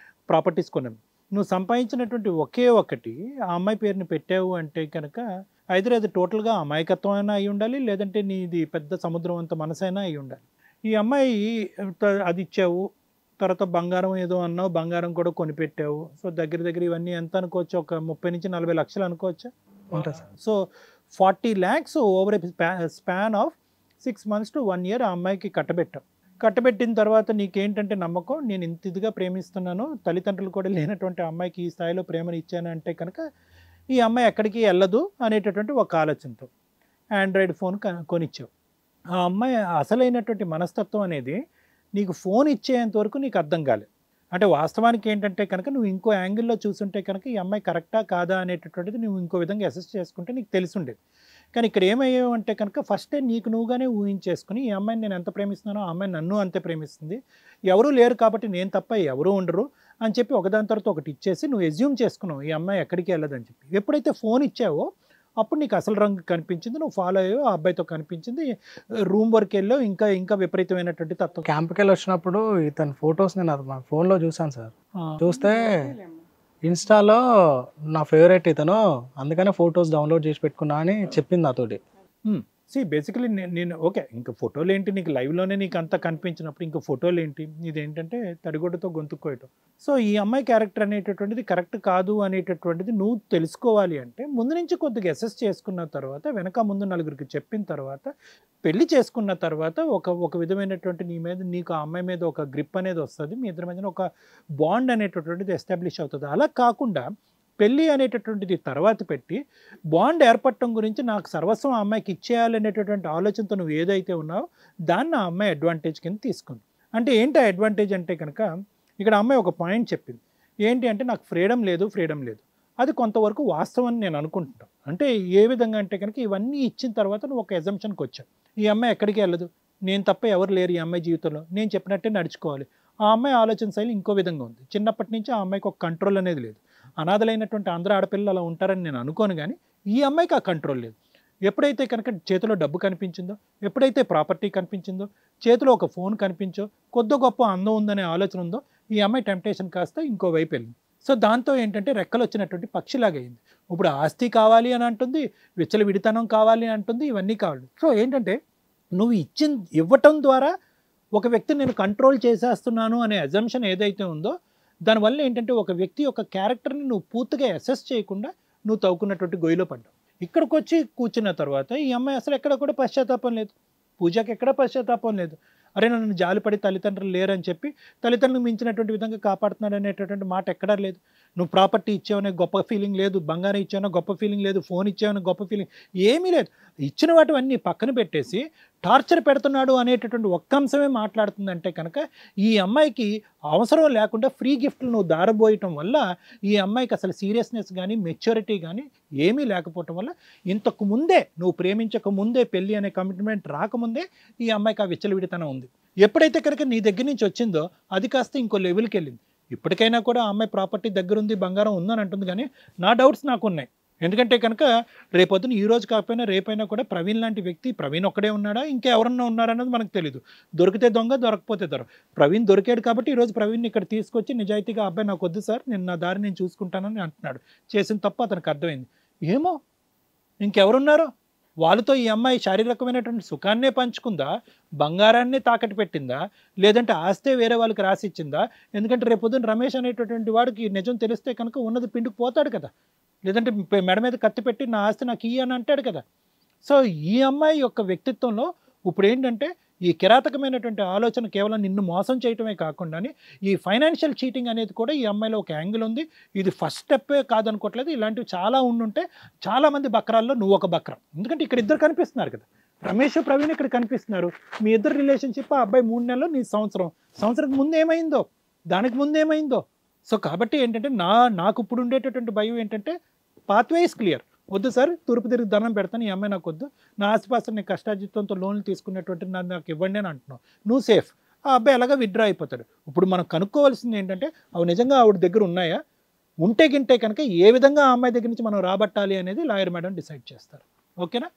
ప్రాపర్టీస్ కొన్నాను. నువ్వు సంపాదించినటువంటి ఒకే ఒకటి ఆ అమ్మాయి పేరుని పెట్టావు అంటే కనుక ఐదర్ అది టోటల్గా అమాయకత్వం అయినా అయి ఉండాలి, లేదంటే నీది పెద్ద సముద్రం అంత మనసైనా అయి ఉండాలి. ఈ అమ్మాయి అది ఇచ్చావు, తర్వాత బంగారం ఏదో అన్నావు, బంగారం కూడా కొనిపెట్టావు. సో దగ్గర ఇవన్నీ ఎంత అనుకోవచ్చు? ఒక 30 నుంచి 40 లక్షలు అనుకోవచ్చా? So 40 lakhs over span of 6 months to 1 year ఆ అమ్మాయికి కట్టబెట్టావు. కట్టబెట్టిన తర్వాత నీకేంటంటే నమ్మకం, నేను ఇంత ఇదిగా ప్రేమిస్తున్నాను, తల్లిదండ్రులు కూడా లేనటువంటి అమ్మాయికి ఈ స్థాయిలో ప్రేమను ఇచ్చాను అంటే కనుక ఈ అమ్మాయి ఎక్కడికి వెళ్ళదు అనేటటువంటి ఒక ఆలోచనతో ఆండ్రాయిడ్ ఫోన్ కొనిచ్చావు. ఆ అమ్మాయి అసలైనటువంటి మనస్తత్వం అనేది నీకు ఫోన్ ఇచ్చేంత వరకు నీకు అర్థం కాలేదు. అంటే వాస్తవానికి ఏంటంటే కనుక నువ్వు ఇంకో యాంగిల్లో చూసుంటే కనుక ఈ అమ్మాయి కరెక్టా కాదా అనేటటువంటిది నువ్వు ఇంకో విధంగా అసెస్ చేసుకుంటే నీకు తెలిసుండేది. కానీ ఇక్కడ ఏమయ్యావు అంటే కనుక ఫస్టే నీకు నువ్వుగానే ఊహించేసుకుని ఈ అమ్మాయిని నేను ఎంత ప్రేమిస్తున్నానో ఆ అమ్మాయి నన్ను అంతే ప్రేమిస్తుంది, ఎవరూ లేరు కాబట్టి నేను తప్ప ఎవరూ ఉండరు అని చెప్పి ఒకదాని తర్వాత ఒకటి ఇచ్చేసి నువ్వు ఎజ్యూమ్ చేసుకున్నావు ఈ అమ్మాయి ఎక్కడికి వెళ్ళదని చెప్పి. ఎప్పుడైతే ఫోన్ ఇచ్చావో అప్పుడు నీకు అసలు రంగు కనిపించింది, నువ్వు ఫాలో అయ్యావు, ఆ అబ్బాయితో కనిపించింది, రూమ్ వరకు వెళ్ళావు, ఇంకా విపరీతమైనటువంటి తత్వం. క్యాంప్కి వెళ్ళి వచ్చినప్పుడు ఇతని ఫొటోస్ నేను అది మా ఫోన్లో చూసాను సార్. చూస్తే ఇన్స్టాలో నా ఫేవరెట్ ఇతను, అందుకనే ఫొటోస్ డౌన్లోడ్ చేసి పెట్టుకున్నా అని చెప్పింది నాతోటి. బేసికలీ నేను ఓకే, ఇంకా ఫోటోలు ఏంటి నీకు లైవ్లోనే నీకు అంతా కనిపించినప్పుడు ఇంకా ఫోటోలు ఏంటి, ఇదేంటంటే తడిగొడ్డతో గొంతుకోయటం. సో ఈ అమ్మాయి క్యారెక్టర్ అనేటటువంటిది కరెక్ట్ కాదు అనేటటువంటిది నువ్వు తెలుసుకోవాలి అంటే ముందు నుంచి కొద్దిగా అసెస్ చేసుకున్న తర్వాత, వెనక ముందు నలుగురికి చెప్పిన తర్వాత, పెళ్లి చేసుకున్న తర్వాత ఒక విధమైనటువంటి నీకు ఆ అమ్మాయి మీద ఒక గ్రిప్ అనేది వస్తుంది, మీ ఇద్దరి మధ్యన ఒక బాండ్ అనేటటువంటిది ఎస్టాబ్లిష్ అవుతుంది. అలా కాకుండా పెళ్ళి అనేటటువంటిది తర్వాత పెట్టి బాండ్ ఏర్పడటం గురించి నాకు సర్వస్వం ఆ అమ్మాయికి ఇచ్చేయాలనేటటువంటి ఆలోచనతో నువ్వు ఏదైతే ఉన్నావో దాన్ని ఆ అమ్మాయి అడ్వాంటేజ్ కింద తీసుకుంది. అంటే ఏంటి అడ్వాంటేజ్ అంటే కనుక ఇక్కడ అమ్మాయి ఒక పాయింట్ చెప్పింది ఏంటి అంటే నాకు ఫ్రీడమ్ లేదు. అది కొంతవరకు వాస్తవం నేను అనుకుంటున్నాను. అంటే ఏ విధంగా అంటే కనుక ఇవన్నీ ఇచ్చిన తర్వాత నువ్వు ఒక ఎజంప్షన్కి వచ్చావు, ఈ అమ్మాయి ఎక్కడికి వెళ్ళదు, నేను తప్ప ఎవరు లేరు ఈ అమ్మాయి జీవితంలో, నేను చెప్పినట్టే నడుచుకోవాలి, ఆ అమ్మాయి ఆలోచన శైలి ఇంకో విధంగా ఉంది. చిన్నప్పటి నుంచి ఆ అమ్మాయికి ఒక కంట్రోల్ అనేది లేదు. అనాథలైనటువంటి అందరూ ఆడపిల్లలు అలా ఉంటారని నేను అనుకోను, కానీ ఈ అమ్మాయికి ఆ కంట్రోల్ లేదు. ఎప్పుడైతే కనుక చేతిలో డబ్బు కనిపించిందో, ఎప్పుడైతే ప్రాపర్టీ కనిపించిందో, చేతిలో ఒక ఫోన్ కనిపించో, కొద్ది గొప్ప అందం ఉందనే ఆలోచన ఉందో, ఈ అమ్మాయి టెంప్టేషన్ కాస్త ఇంకో వైపు వెళ్ళింది. సో దాంతో ఏంటంటే రెక్కలు వచ్చినటువంటి పక్షిలాగా అయింది. ఇప్పుడు ఆస్తి కావాలి అని అంటుంది, విచ్చలవిడితనం కావాలి అని అంటుంది, ఇవన్నీ కావాలి. సో ఏంటంటే నువ్వు ఇవ్వటం ద్వారా ఒక వ్యక్తిని నేను కంట్రోల్ చేసేస్తున్నాను అనే అజంప్షన్ ఏదైతే ఉందో, దానివల్ల ఏంటంటే ఒక వ్యక్తి యొక్క క్యారెక్టర్ని నువ్వు పూర్తిగా అసెస్ చేయకుండా నువ్వు తవ్వుకున్నటువంటి గొయ్యిలో పడ్డావు. ఇక్కడికి వచ్చి కూర్చున్న తర్వాత ఈ అమ్మాయి అసలు ఎక్కడ కూడా పశ్చాత్తాపం లేదు, పూజకి ఎక్కడ పశ్చాత్తాపం లేదు. అరే నన్ను జాలిపడి తల్లిదండ్రులు లేరని చెప్పి తల్లిదండ్రులు మించినటువంటి విధంగా కాపాడుతున్నాడు అనేటటువంటి మాట ఎక్కడా లేదు. నువ్వు ప్రాపర్టీ ఇచ్చావనే గొప్ప ఫీలింగ్ లేదు, బంగారం ఇచ్చావనే గొప్ప ఫీలింగ్ లేదు, ఫోన్ ఇచ్చావనే గొప్ప ఫీలింగ్ ఏమీ లేదు. ఇచ్చిన వాటివన్నీ పక్కన పెట్టేసి టార్చర్ పెడుతున్నాడు అనేటటువంటి ఒక్క అంశమే మాట్లాడుతుందంటే కనుక ఈ అమ్మాయికి అవసరం లేకుండా ఫ్రీ గిఫ్ట్లు నువ్వు దారబోయటం వల్ల ఈ అమ్మాయికి అసలు సీరియస్నెస్ కానీ మెచ్యూరిటీ కానీ ఏమీ లేకపోవటం వల్ల ఇంతకు ముందే నువ్వు ప్రేమించక ముందే పెళ్ళి అనే కమిట్మెంట్ రాకముందే ఈ అమ్మాయికి ఆ విచ్చలవిడితనం ఉంది. ఎప్పుడైతే కనుక నీ దగ్గర నుంచి వచ్చిందో అది కాస్త ఇంకో లెవెల్కి వెళ్ళింది. ఇప్పటికైనా కూడా ఆ అమ్మాయి ప్రాపర్టీ దగ్గర ఉంది, బంగారం ఉందని అంటుంది, కానీ నా డౌట్స్ నాకు ఉన్నాయి. ఎందుకంటే కనుక రేపొద్దున ఈ రోజు కాకపోయినా రేపైనా కూడా ప్రవీణ్ లాంటి వ్యక్తి, ప్రవీణ్ ఒక్కడే ఉన్నాడా ఇంకెవరన్నా ఉన్నారన్నది మనకు తెలియదు. దొరికితే దొంగ, దొరకపోతే దొర. ప్రవీణ్ దొరికాడు కాబట్టి ఈరోజు ప్రవీణ్ని ఇక్కడ తీసుకొచ్చి నిజాయితీగా అబ్బాయి నాకు వద్దు సార్, నేను నా దారి నేను చూసుకుంటానని అంటున్నాడు. చేసిన తప్పు అతనికి అర్థమైంది. ఏమో ఇంకెవరున్నారో వాళ్ళతో ఈ అమ్మాయి శారీరకమైనటువంటి సుఖాన్నే పంచుకుందా, బంగారాన్ని తాకట్టు పెట్టిందా, లేదంటే ఆస్తే వేరే వాళ్ళకి రాసిచ్చిందా? ఎందుకంటే రేపొద్దున రమేష్ అనేటటువంటి వాడికి నిజం తెలిస్తే కనుక ఉన్నది పిండుకు పోతాడు కదా, లేదంటే మెడ మీద కత్తి పెట్టి నా ఆస్తి నాకు ఇయ్యి అని అంటాడు కదా. సో ఈ అమ్మాయి యొక్క వ్యక్తిత్వంలో ఇప్పుడు ఏంటంటే ఈ కిరాతకమైనటువంటి ఆలోచన కేవలం నిన్ను మోసం చేయటమే కాకుండా ఈ ఫైనాన్షియల్ చీటింగ్ అనేది కూడా ఈ అమ్మాయిలో ఒక యాంగిల్ ఉంది. ఇది ఫస్ట్ స్టెప్పే కాదనుకోవట్లేదు, ఇలాంటివి చాలా ఉండుంటే చాలామంది బక్రాల్లో నువ్వు ఒక బక్రం. ఎందుకంటే ఇక్కడ ఇద్దరు కనిపిస్తున్నారు కదా, రమేష్ ప్రవీణ్ ఇక్కడ కనిపిస్తున్నారు. మీ ఇద్దరు రిలేషన్షిప్ ఆ అబ్బాయి 3 నెలలు, నీ సంవత్సరం ముందు ఏమైందో, దానికి ముందు ఏమైందో. సో కాబట్టి ఏంటంటే నాకు ఇప్పుడు ఉండేటటువంటి భయం ఏంటంటే పాత్వే ఇస్ క్లియర్. వద్దు సార్, తూర్పు తిరిగి దండం పెడతాను, ఈ అమ్మాయి నాకు వద్దు, నా ఆస్తిపాస్తులు నేను కష్టార్జితంతో లోన్లు తీసుకునేటువంటి నాకు ఇవ్వండి అని అంటున్నావు, నువ్వు సేఫ్. ఆ అబ్బాయి అలాగా విత్డ్రా అయిపోతాడు. ఇప్పుడు మనం కనుక్కోవాల్సింది ఏంటంటే అవి నిజంగా ఆవిడ దగ్గర ఉన్నాయా, ఉంటే గింటే కనుక ఏ విధంగా ఆ అమ్మాయి దగ్గర నుంచి మనం రాబట్టాలి అనేది లాయర్ మేడం డిసైడ్ చేస్తారు. ఓకేనా?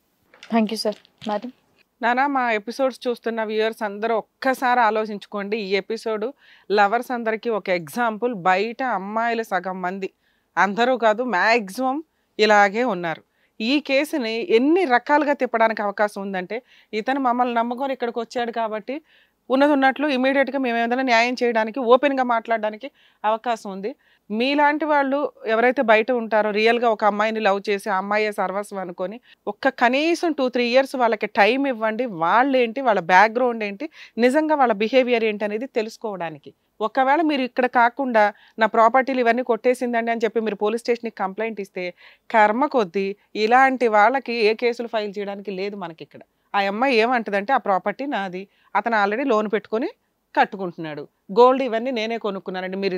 Thank you sir. మేడం నానా, మా ఎపిసోడ్స్ చూస్తున్న వ్యూయర్స్ అందరూ ఒక్కసారి ఆలోచించుకోండి. ఈ ఎపిసోడ్ లవర్స్ అందరికీ ఒక ఎగ్జాంపుల్. బయట అమ్మాయిలు సగం మంది, అందరూ కాదు మ్యాక్సిమం ఇలాగే ఉన్నారు. ఈ కేసుని ఎన్ని రకాలుగా తిప్పడానికి అవకాశం ఉందంటే, ఇతను మమ్మల్ని నమ్ముకొని ఇక్కడికి వచ్చాడు కాబట్టి ఉన్నట్లు ఇమీడియట్గా మేము ఏదైనా న్యాయం చేయడానికి, ఓపెన్గా మాట్లాడడానికి అవకాశం ఉంది. మీలాంటి వాళ్ళు ఎవరైతే బయట ఉంటారో, రియల్గా ఒక అమ్మాయిని లవ్ చేసి ఆ అమ్మాయి సర్వస్వం అనుకొని కనీసం 2-3 ఇయర్స్ వాళ్ళకి టైం ఇవ్వండి. వాళ్ళేంటి, వాళ్ళ బ్యాక్గ్రౌండ్ ఏంటి, నిజంగా వాళ్ళ బిహేవియర్ ఏంటి అనేది తెలుసుకోవడానికి. ఒకవేళ మీరు ఇక్కడ కాకుండా నా ప్రాపర్టీలు ఇవన్నీ కొట్టేసిందండి అని చెప్పి మీరు పోలీస్ స్టేషన్కి కంప్లైంట్ ఇస్తే కర్మ కొద్దీ ఇలాంటి వాళ్ళకి ఏ కేసులు ఫైల్ చేయడానికి లేదు మనకి ఇక్కడ. ఆ అమ్మాయి ఏమంటుందంటే ఆ ప్రాపర్టీ నాది, అతను ఆల్రెడీ లోన్ పెట్టుకొని కట్టుకుంటున్నాడు, గోల్డ్ ఇవన్నీ నేనే కొనుక్కున్నానండి, మీరు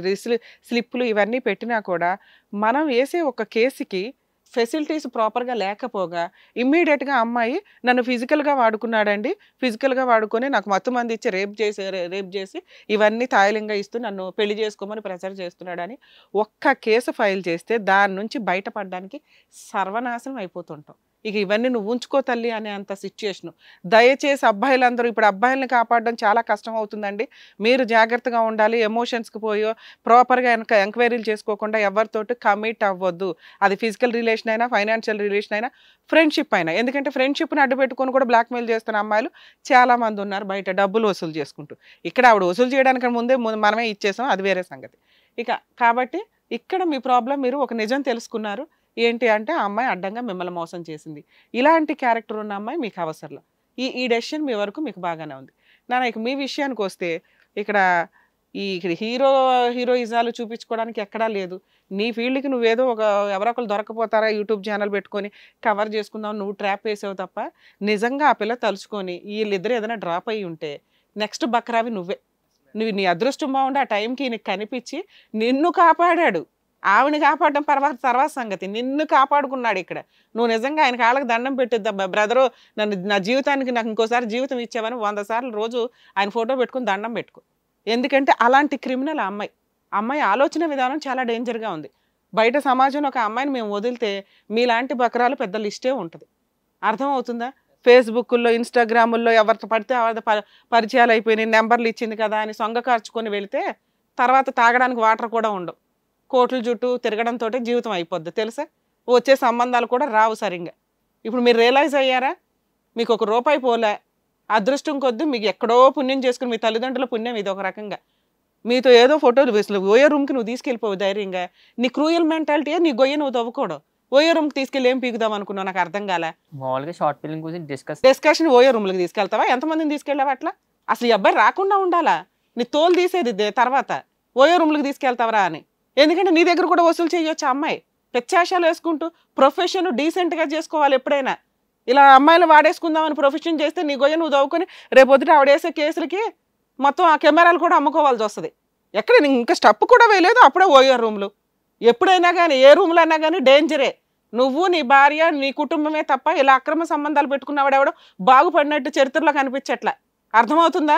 స్లిప్లు ఇవన్నీ పెట్టినా కూడా మనం వేసే ఒక కేసుకి ఫెసిలిటీస్ ప్రాపర్గా లేకపోగా ఇమ్మీడియట్గా అమ్మాయి నన్ను ఫిజికల్గా వాడుకున్నాడండి, ఫిజికల్గా వాడుకొని నాకు మత్తు మంది ఇచ్చి రేప్ చేసి ఇవన్నీ తాయిలంగా ఇస్తూ నన్ను పెళ్లి చేసుకోమని ప్రెషర్ చేస్తున్నాడని ఒక్క కేసు ఫైల్ చేస్తే దాని నుంచి బయటపడడానికి సర్వనాశనం అయిపోతుంటాం. ఇక ఇవన్నీ నువ్వు ఉంచుకో తల్లి అనే అంత సిచ్యుయేషను. దయచేసి అబ్బాయిలందరూ, ఇప్పుడు అబ్బాయిల్ని కాపాడడం చాలా కష్టం అవుతుందండి, మీరు జాగ్రత్తగా ఉండాలి. ఎమోషన్స్కి పోయో ప్రాపర్గా ఎంక్వైరీలు చేసుకోకుండా ఎవరితోటి కమిట్ అవ్వద్దు. అది ఫిజికల్ రిలేషన్ అయినా, ఫైనాన్షియల్ రిలేషన్ అయినా, ఫ్రెండ్షిప్ అయినా. ఎందుకంటే ఫ్రెండ్షిప్ని అడ్డు పెట్టుకొని కూడా బ్లాక్మెయిల్ చేస్తున్న అమ్మాయిలు చాలామంది ఉన్నారు బయట, డబ్బులు వసూలు చేసుకుంటూ. ఇక్కడ ఆవిడ వసూలు చేయడానికి ముందే మనమే ఇచ్చేసాం, అది వేరే సంగతి. ఇక కాబట్టి ఇక్కడ మీ ప్రాబ్లం, మీరు ఒక నిజం తెలుసుకున్నారు ఏంటి అంటే ఆ అమ్మాయి అడ్డంగా మిమ్మల్ని మోసం చేసింది. ఇలాంటి క్యారెక్టర్ ఉన్న అమ్మాయి మీకు అవసరం. ఈ డెసిషన్ మీ వరకు మీకు బాగానే ఉంది. ఇక మీ విషయానికి వస్తే ఇక్కడ హీరోయిజాలు చూపించుకోవడానికి ఎక్కడా లేదు. నీ ఫీల్డ్కి నువ్వేదో ఎవరో ఒకరు దొరకపోతారా యూట్యూబ్ ఛానల్ పెట్టుకొని కవర్ చేసుకుందాం నువ్వు ట్రాప్ వేసావు తప్ప, నిజంగా ఆ పిల్ల తలుచుకొని వీళ్ళిద్దరు ఏదైనా డ్రాప్ అయ్యి ఉంటే నెక్స్ట్ బక్రావి నువ్వే. నీ అదృష్టం బాగుండి ఆ టైంకి నీకు కనిపించి నిన్ను కాపాడాడు. ఆవిని కాపాడడం తర్వాత సంగతి, నిన్ను కాపాడుకున్నాడు ఇక్కడ. నువ్వు నిజంగా ఆయన కాళ్ళకి దండం పెట్టిద్దా బ్రదరు, నా జీవితానికి నాకు ఇంకోసారి జీవితం ఇచ్చావని 100 సార్లు రోజు ఆయన ఫోటో పెట్టుకుని దండం పెట్టుకో. ఎందుకంటే అలాంటి క్రిమినల్ అమ్మాయి ఆలోచన విధానం చాలా డేంజర్గా ఉంది. బయట సమాజంలో ఒక అమ్మాయిని మేము వదిలితే మీలాంటి బకరాలు పెద్ద లిస్టే ఉంటుంది. అర్థమవుతుందా? ఫేస్బుక్లో ఇన్స్టాగ్రాముల్లో ఎవరితో పడితే పరిచయాలు అయిపోయినాయి, నెంబర్లు ఇచ్చింది కదా అని సొంగ కార్చుకొని వెళితే తర్వాత తాగడానికి వాటర్ కూడా ఉండవు. కోట్ల చుట్టూ తిరగడంతో జీవితం అయిపోద్ది తెలుసా. వచ్చే సంబంధాలు కూడా రావు సరిగ్గా. ఇప్పుడు మీరు రియలైజ్ అయ్యారా? మీకు ₹1 పోలే, అదృష్టం కొద్ది మీకు ఎక్కడో పుణ్యం చేసుకుని మీ తల్లిదండ్రుల పుణ్యం ఇది ఒక రకంగా. మీతో ఏదో ఫోటోలు వేసిన ఓయో రూమ్కి నువ్వు తీసుకెళ్ళిపోవు ధైర్యంగా. నీ క్రూయల్ మెంటాలిటీ నీ గొయ్య నువ్వు తవ్వుకోవడం. ఓయో రూమ్కి తీసుకెళ్ళి ఏం పీకుదాం అనుకున్నావు నాకు అర్థం కాలే. మామూలుగా షార్ట్ ఫిల్మ్ గురించి డిస్కషన్ ఓయో రూమ్లకి తీసుకెళ్తావా? ఎంతమందిని తీసుకెళ్ళావా అట్లా? అసలు ఈ అబ్బాయి రాకుండా ఉండాలా? నీ తోలు తీసేది తర్వాత ఓయో రూమ్లకి తీసుకెళ్తావరా అని. ఎందుకంటే నీ దగ్గర కూడా వసూలు చేయొచ్చు అమ్మాయి. పెచ్చాశాలు వేసుకుంటూ ప్రొఫెషన్ డీసెంట్గా చేసుకోవాలి ఎప్పుడైనా. ఇలా అమ్మాయిలు వాడేసుకుందామని ప్రొఫెషన్ చేస్తే నీ గొయ్య నువ్వు దవ్వుకొని రేపొద్దుట ఆవిడేసే కేసులకి మొత్తం ఆ కెమెరాలు కూడా అమ్ముకోవాల్సి వస్తుంది. ఎక్కడ ఇంకా స్టెప్ కూడా వేయలేదు అప్పుడే ఓయో రూమ్లు. ఎప్పుడైనా కానీ ఏ రూమ్లో అయినా కానీ డేంజరే. నువ్వు నీ భార్య నీ కుటుంబమే తప్ప ఇలా అక్రమ సంబంధాలు పెట్టుకున్నవాడెవడో బాగుపడినట్టు చరిత్రలో కనిపించట్లా. అర్థమవుతుందా?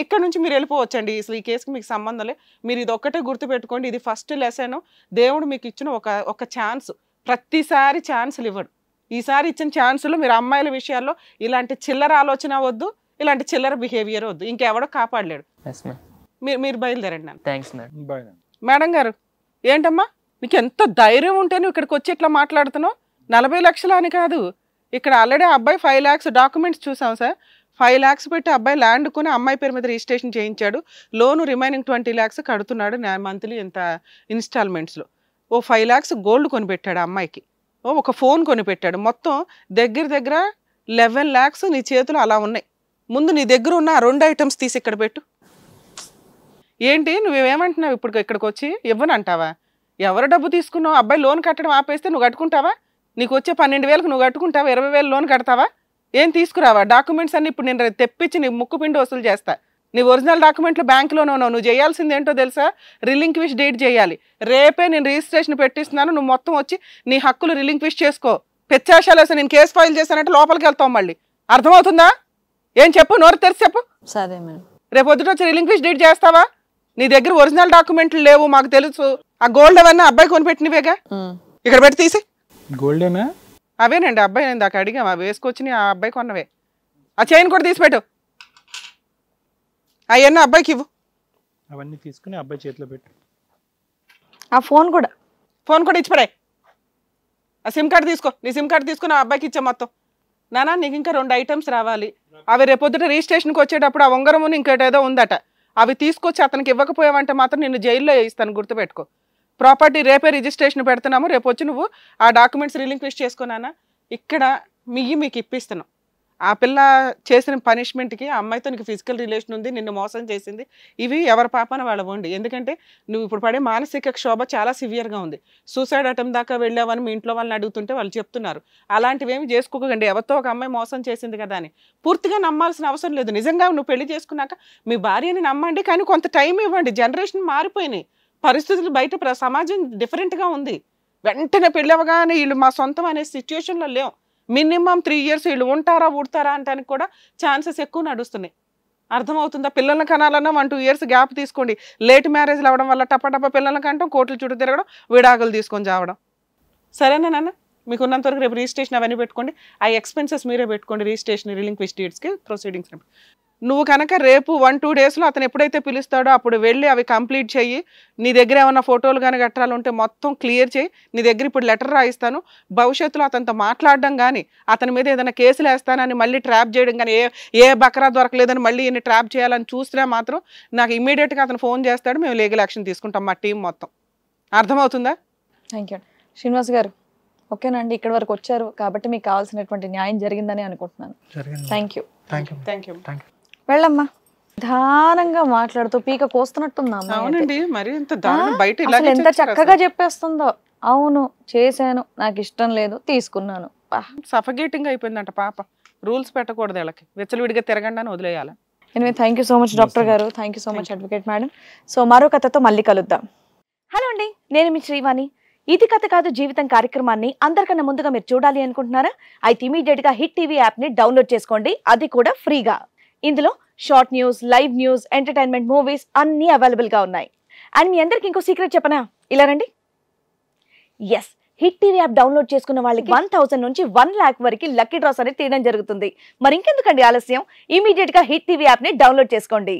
ఇక్కడ నుంచి మీరు వెళ్ళిపోవచ్చండి. అసలు ఈ కేసుకి మీకు సంబంధం లేదు. మీరు ఇది ఒక్కటే గుర్తుపెట్టుకోండి. ఇది ఫస్ట్ లెసన్. దేవుడు మీకు ఇచ్చిన ఒక ఛాన్స్. ప్రతిసారి ఛాన్సులు ఇవ్వడు. ఈసారి ఇచ్చిన ఛాన్సులు మీరు అమ్మాయిల విషయాల్లో ఇలాంటి చిల్లర ఆలోచన వద్దు, ఇలాంటి చిల్లర బిహేవియర్ వద్దు. ఇంకెవడో కాపాడలేడు. మీరు బయలుదేరండి. Thanks madam. మేడం గారు ఏంటమ్మా మీకు ఎంత ధైర్యం ఉంటే నువ్వు ఇక్కడికి వచ్చి ఇట్లా మాట్లాడుతున్నావు? 40 లక్షలు అని కాదు. ఇక్కడ ఆల్రెడీ అబ్బాయి 5 lakhs డాక్యుమెంట్స్ చూసాం సార్. 5 lakhs పెట్టి అబ్బాయి ల్యాండ్ కొని అమ్మాయి పేరు మీద రిజిస్ట్రేషన్ చేయించాడు. లోను రిమైనింగ్ 20 lakhs కడుతున్నాడు మంత్లీ ఇంత ఇన్స్టాల్మెంట్స్లో. 5 lakhs గోల్డ్ కొనిపెట్టాడు అమ్మాయికి. ఒక ఫోన్ కొనిపెట్టాడు. మొత్తం దగ్గర 11 lakhs నీ చేతులు అలా ఉన్నాయి. ముందు నీ దగ్గర ఉన్న 2 items తీసి ఇక్కడ పెట్టు. ఏంటి నువ్వేమంటున్నావు? ఇప్పుడు ఇక్కడికి వచ్చి ఇవ్వనంటావా? ఎవరు డబ్బు తీసుకున్నావు? అబ్బాయి లోన్ కట్టడం ఆపేస్తే నువ్వు కట్టుకుంటావా? నీకు వచ్చే 12,000కు నువ్వు కట్టుకుంటావా? 20,000 లోన్ కడతావా? ఏం తీసుకురావా? డాక్యుమెంట్స్ అన్ని ఇప్పుడు నేను తెప్పించి నీ ముక్కు పిండి వసూలు చేస్తా. నీ ఒరిజినల్ డాక్యుమెంట్లు బ్యాంకులోనే ఉన్నావు. నువ్వు చేయాల్సింది ఏంటో తెలుసా? రిలింక్విష్ డీడ్ చేయాలి. రేపే నేను రిజిస్ట్రేషన్ పెట్టిస్తున్నాను. నువ్వు మొత్తం వచ్చి నీ హక్కులు రిలింక్విష్ చేసుకో. పెచ్చాశాలు వేసి నేను కేసు ఫైల్ చేశానంటే లోపలికి వెళ్తావు మళ్ళీ. అర్థమవుతుందా? ఏం చెప్పు, నోరు తెరిచి చెప్పు. సరే మేడం. రేపు పొద్దుట వచ్చి రిలింక్విష్ డీడ్ చేస్తావా? నీ దగ్గర ఒరిజినల్ డాక్యుమెంట్లు లేవు మాకు తెలుసు. ఆ గోల్డ్ అవన్నీ అబ్బాయి కొనిపెట్టినవేగా, ఇక్కడ పెట్టి తీసి. గోల్డేనా? అవేనండి అబ్బాయి నేను దాకా అడిగాం. అవి వేసుకొచ్చి ఆ అబ్బాయి కొన్నవే. ఆ చైన్ కూడా తీసిపెట్టు. అవన్నీ అబ్బాయికి ఇవ్వు. అవన్నీ తీసుకుని అబ్బాయి చేతిలో పెట్టు. ఆ ఫోన్ కూడా ఇచ్చిపడే. ఆ సిమ్ కార్డు తీసుకో. నీ సిమ్ కార్డు తీసుకుని ఆ అబ్బాయికి ఇచ్చే మొత్తం. నానా నీకు ఇంకా 2 items రావాలి. అవి రేపొద్దుట రిజిస్ట్రేషన్కి వచ్చేటప్పుడు ఆ ఉంగరము ఇంకేటేదో ఉందట. అవి తీసుకొచ్చి అతనికి ఇవ్వకపోయావంటే మాత్రం నిన్ను జైల్లో వేయిస్తాను, గుర్తుపెట్టుకో. ప్రాపర్టీ రేపే రిజిస్ట్రేషన్ పెడుతున్నాము. రేపు వచ్చి నువ్వు ఆ డాక్యుమెంట్స్ రిలింక్విష్ చేసుకున్నానా? ఇక్కడ మీకు ఇప్పిస్తున్నావు. ఆ పిల్ల చేసిన పనిష్మెంట్కి ఆ అమ్మాయితో నీకు ఫిజికల్ రిలేషన్ ఉంది, నిన్ను మోసం చేసింది. ఇవి ఎవరి పాపన వాళ్ళ వండి. ఎందుకంటే నువ్వు ఇప్పుడు పడే మానసిక క్షోభ చాలా సివియర్గా ఉంది. సూసైడ్ అటెంప్ట్ దాకా వెళ్ళావని మీ ఇంట్లో వాళ్ళని అడుగుతుంటే వాళ్ళు చెప్తున్నారు. అలాంటివి ఏమి చేసుకోకండి. ఎవరితో ఒక అమ్మాయి మోసం చేసింది కదా అని పూర్తిగా నమ్మాల్సిన అవసరం లేదు. నిజంగా నువ్వు పెళ్లి చేసుకున్నాక మీ భార్యని నమ్మండి, కానీ కొంత టైం ఇవ్వండి. జనరేషన్ మారిపోయినాయి, పరిస్థితులు బయట సమాజం డిఫరెంట్గా ఉంది. వెంటనే పెళ్ళి అవ్వగానే వీళ్ళు మా సొంతం అనే సిచ్యువేషన్లో లేవు. మినిమం 3 years వీళ్ళు ఉంటారా ఉడతారా అంటానికి కూడా ఛాన్సెస్ ఎక్కువ నడుస్తున్నాయి. అర్థమవుతుందా? పిల్లల్ని కనాలన్నా 1-2 years గ్యాప్ తీసుకోండి. లేట్ మ్యారేజ్లు అవ్వడం వల్ల టపటప పిల్లల్ని కంటాం, కోర్టుల చుట్టూ తిరగడం, విడాకులు తీసుకొని చావడం. సరేనా నాన్న? మీకు ఉన్నంతవరకు రేపు రిజిస్ట్రేషన్ అవన్నీ పెట్టుకోండి. ఆ ఎక్స్పెన్సెస్ మీరే పెట్టుకోండి. రిజిస్ట్రేషన్ రిలింక్విష్ డీడ్స్కి ప్రొసీడింగ్స్. నువ్వు కనుక రేపు 1-2 daysలో అతను ఎప్పుడైతే పిలుస్తాడో అప్పుడు వెళ్ళి అవి కంప్లీట్ చెయ్యి. నీ దగ్గర ఏమన్నా ఫోటోలు కానీ గట్రాలు ఉంటే మొత్తం క్లియర్ చేయి. నీ దగ్గర ఇప్పుడు లెటర్ రాయిస్తాను. భవిష్యత్తులో అతనితో మాట్లాడడం కానీ అతని మీద ఏదైనా కేసులు వేస్తానని మళ్ళీ ట్రాప్ చేయడం కానీ ఏ బకరా దొరకలేదని మళ్ళీ ఈయన ట్రాప్ చేయాలని చూస్తే మాత్రం నాకు ఇమీడియట్గా అతను ఫోన్ చేస్తాడు. మేము లీగల్ యాక్షన్ తీసుకుంటాం మా టీం మొత్తం. అర్థమవుతుందా? థ్యాంక్ యూ శ్రీనివాస్ గారు. ఓకేనండి, ఇక్కడ వరకు వచ్చారు కాబట్టి మీకు కావాల్సినటువంటి న్యాయం జరిగిందని అనుకుంటున్నాను. Thank you. వెళ్ళమ్మా. దానంగా మాట్లాడుతూ పీక కోస్తున్నట్టుందా? అవునండి, మరి ఇంత దానం బయట అసలు ఎంత చక్కగా చెప్పేస్తుందో. అవును చేశాను, నాకు ఇష్టం లేదు, తీసుకున్నాను. సఫకేటింగ్ అయిపోయిందంట పాప. రూల్స్ పెట్టకూడదు వీళ్ళకి, విచ్చలవిడిగా తిరగండి అని వదిలేయాలి. Anyway thank you so much doctor garu. Thank you so much advocate madam. So మరో కథతో మళ్ళీ కలుద్దాం. హలో అండి, నేను మీ శ్రీవాణి. ఇది కథ కాదు జీవితం కార్యక్రమాన్ని అందరికన్నా ముందుగా మీరు చూడాలి అనుకుంటున్నారా? అయితే ఇమీడియట్ గా హిట్ టీవీ యాప్ ని డౌన్లోడ్ చేసుకోండి, అది కూడా ఫ్రీగా. ఇందులో short news, live news, entertainment, movies అన్నీ అవైలబుల్ గా ఉన్నాయి. అండ్ మీ అందరికి ఇంకో సీక్రెట్ చెప్పనా? ఇలా రండి. Yes, hit TV app download చేసుకున్న వాళ్ళకి 1000 నుంచి 1 lakh వరకు లక్కీ డ్రాస్ అనేది తీయడం జరుగుతుంది. మరి ఇంకెందుకండి ఆలస్యం? ఇమీడియట్ గా హిట్ టీవీ యాప్ ని డౌన్లోడ్ చేసుకోండి.